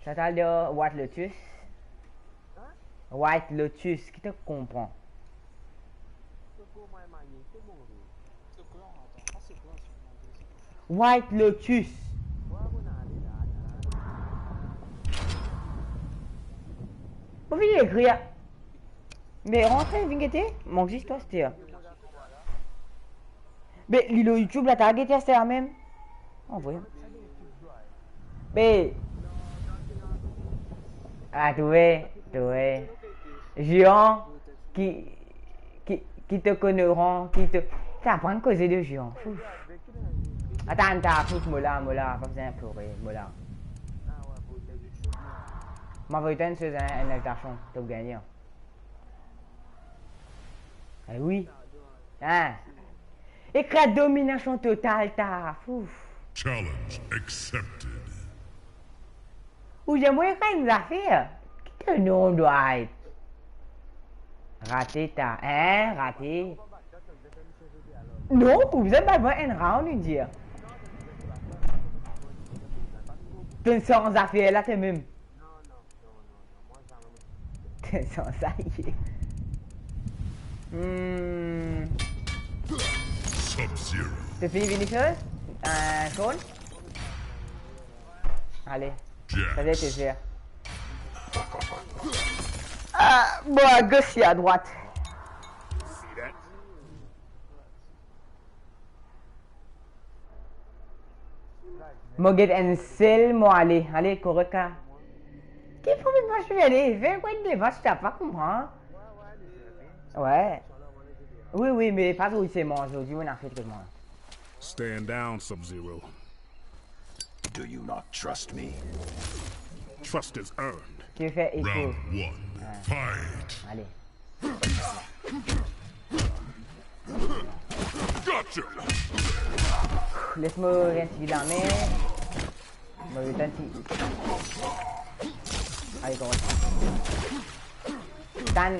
Ça t'a de White Lotus. White Lotus, qui te comprend? White Lotus. Vous venez écrire. Mais rentrez, venez mon existe toi, c'était. Mais l'île YouTube là, t'as guetté c'est la même. En vrai. Mais. Ah, tu vois. Géant qui te connaîtront, qui te. Ça apprend à causer de géant. Attends, mola, pas besoin de pleurer, mola. Ma vérité, c'est un invitation, tu gagné. Eh oui. Hein? Écrit Domination Total, t'as. Challenge accepted. Ou j'aimerais faire une affaire. Qui te nom doit être? Raté, t'as. Hein? Raté. Non, vous avez pas un round, une dire. T'es sans affaire là, t'es même. T'es sans ça, Sub-Zero. T'es fini, Vinicius? Jaune? Allez. Ça va te faire. Ah, bon, à gauche et à droite. Moi, get un seul, moi, allez, correct. Qu'est-ce que moi je vais aller? Fais quoi de vache, t'as pas compris? Ouais. Oui, mais pas où c'est moi aujourd'hui, on a fait que moi. Stand down, Sub-Zero. Do you not trust me? Trust is earned. Tu fais écho. Round 1. Fight. Allez. Gotcha. Laisse-moi rentrer dans la main. Moi, je tente. Allez, commence. Dan.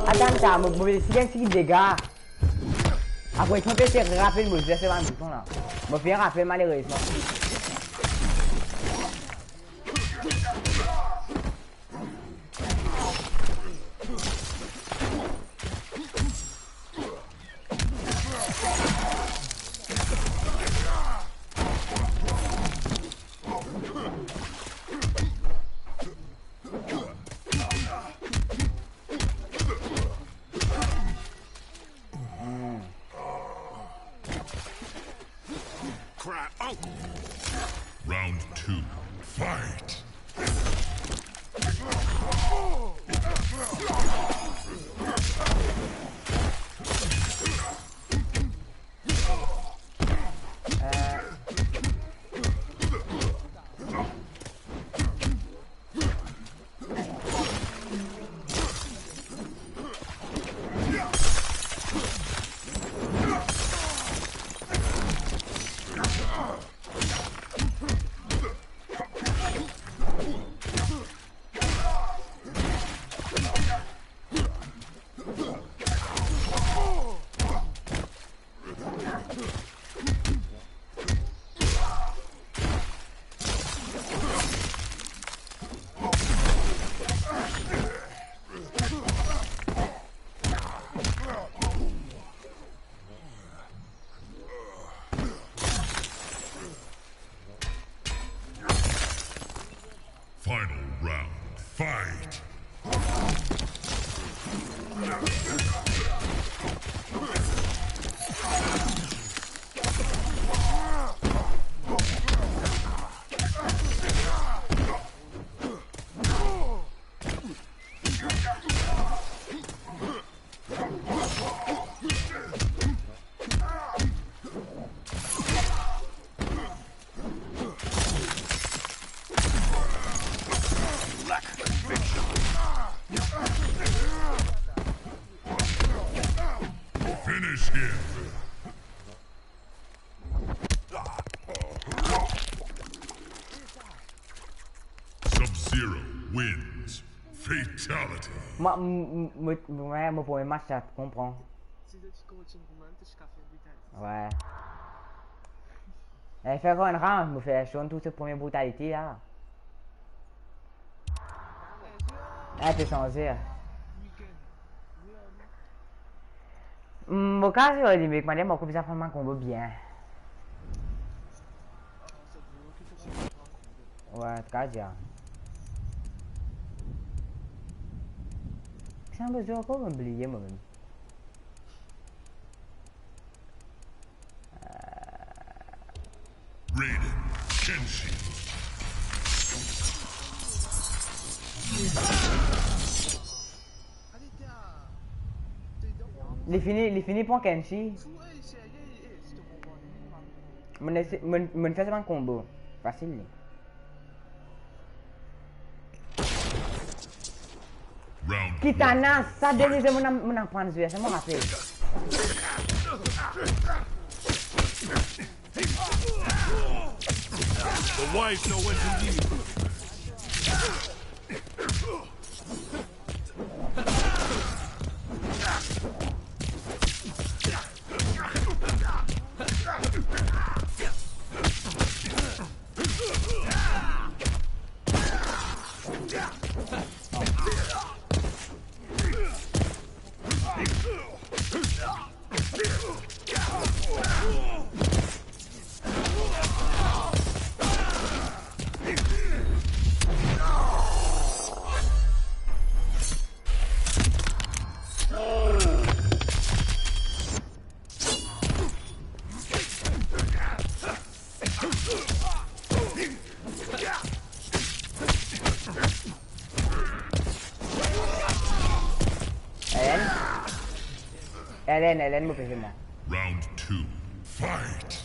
Attends, t'as mauvais si dégâts. Après, quand tu es rappelé, je vais faire un bouton là. Je vais faire rappeler malheureusement. Round 2. Fight. Final round. Fight. Finish him. Sub-Zero wins. Fatality. Ouais, mon premier match, ça te comprend. Ouais. Elle fait quoi une round, me fait chaud tout ce premier brutalité là. Elle t'es changé. Mon cas, c'est le mec, madame, beaucoup plus d'informations qu'on veut bien. Ouais, t'as dit. C'est un besoin encore m'oublier moi-même. Raiden, Kenshi. Il finit pour Kenshi. Mon fait un combo. Facile. Round Kitana, ça déjà mon apprendre jouer, ça m'a rappelé. The wife know what to do. Hélène, me fait moi. Round 2. Fight.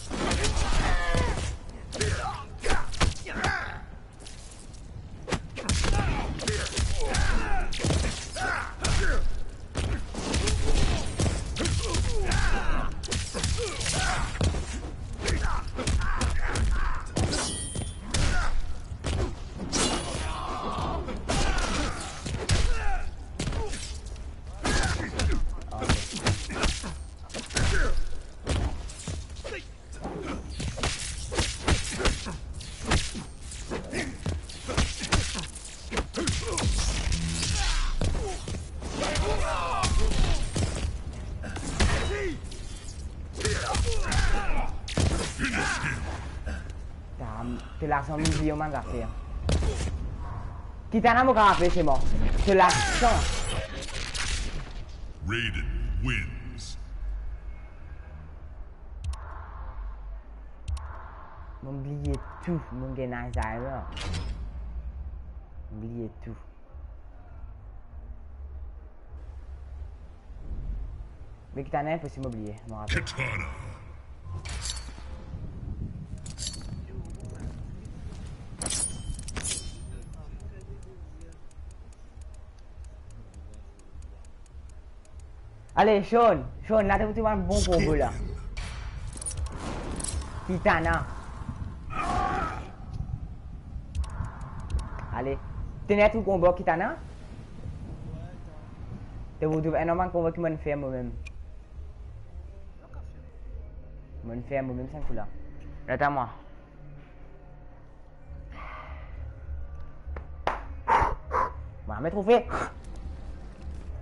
Tu l'as sans milieu, man, ça fait. Kitana m'a rappelé, c'est mort. Tu l'as sans. Raiden wins. Mon oublié tout, mon gars Alzheimer. Oublié tout. Mais Kitana, il faut aussi m'oublier, je me rappelle. Katana. Allez, Sean, là, tu vas un bon combo là. Kitana. Allez, tenez tout combo Kitana. Tu vous trouvez énormément combo qui m'en fait moi-même. M'en fait moi-même, c'est un coup là. Attends-moi. Bah, mais trouvé.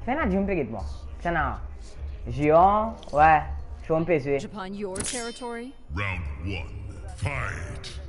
Fais un jump avec moi. C'est un géant, ouais, je suis un peu joué. Upon your territory. Round 1. Fight.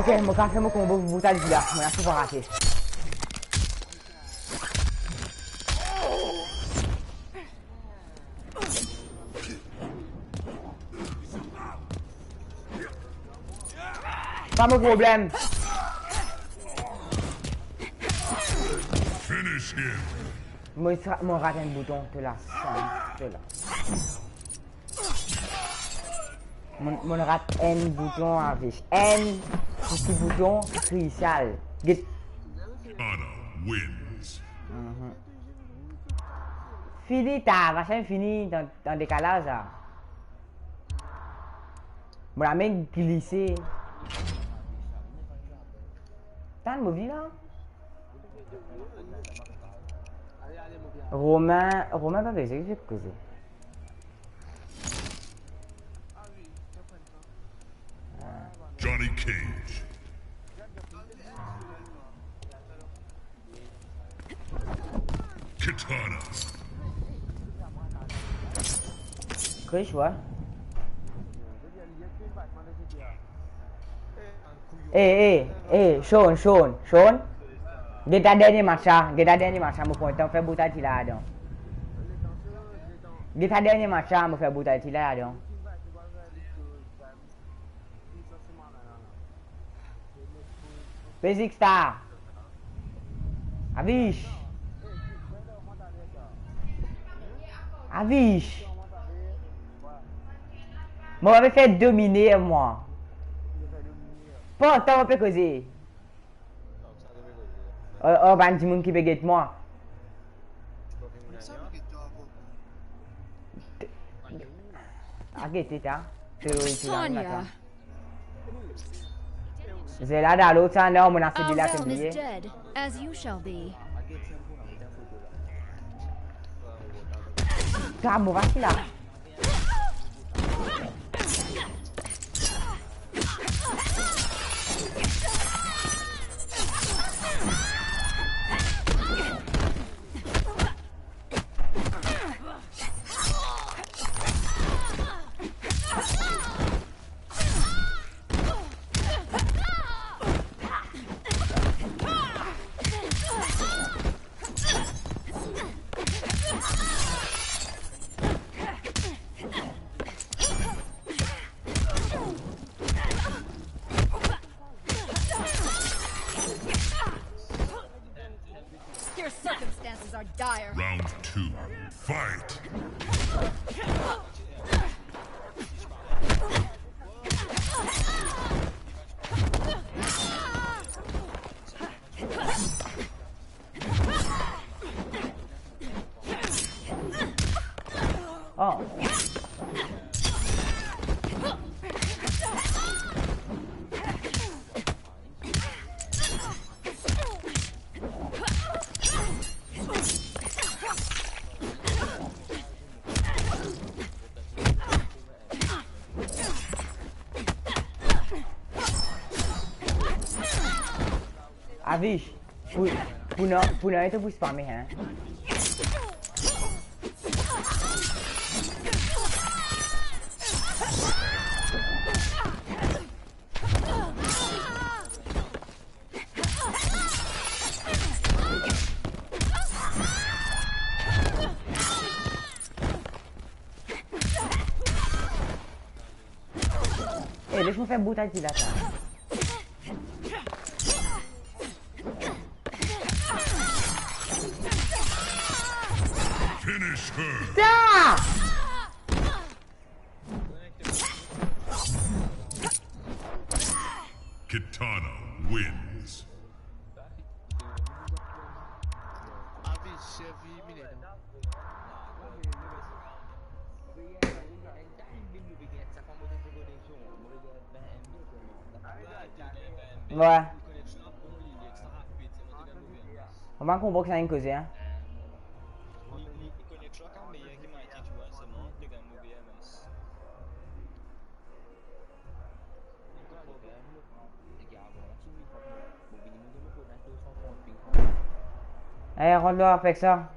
Ok, mon café, mon combo, vous t'as dit là. On a tout pas raté. Pas mon problème. Finish him. Mon raté un bouton, te la te la. Mon rate un bouton avec N, petit bouton crucial. Get. Anna wins. Fini ta, machin fini dans décalage là. Mon la main glissé. T'as un mauvais là? Romain va baiser, je vais causer. Johnny Cage. Katana. Que je vois. Sean. Get ta dernier match là, mon point, fait bouteille là dedans. Get ta dernier match là, me fait bouteille là dedans. Basic Star. Avish. Moi, j'avais fait dominer, moi. Pas tant, on peut causer. Oh, ben, du monde qui peut get moi. Arrêtez, t'as. Tanya. C'est là, dans l'autre sens, là, on a fait Our de la realm is février. dead, as you shall be. T'as, mon voici là. Your circumstances are dire. Round 2. Fight. Oh. Avish, puno itu bus spammy ha. Deixa eu botar aqui lá, tá? Finish her. Tá! Katana wins. Ouais. On va qu'on boxe une cause, hein. Allez, rentre-le avec ça.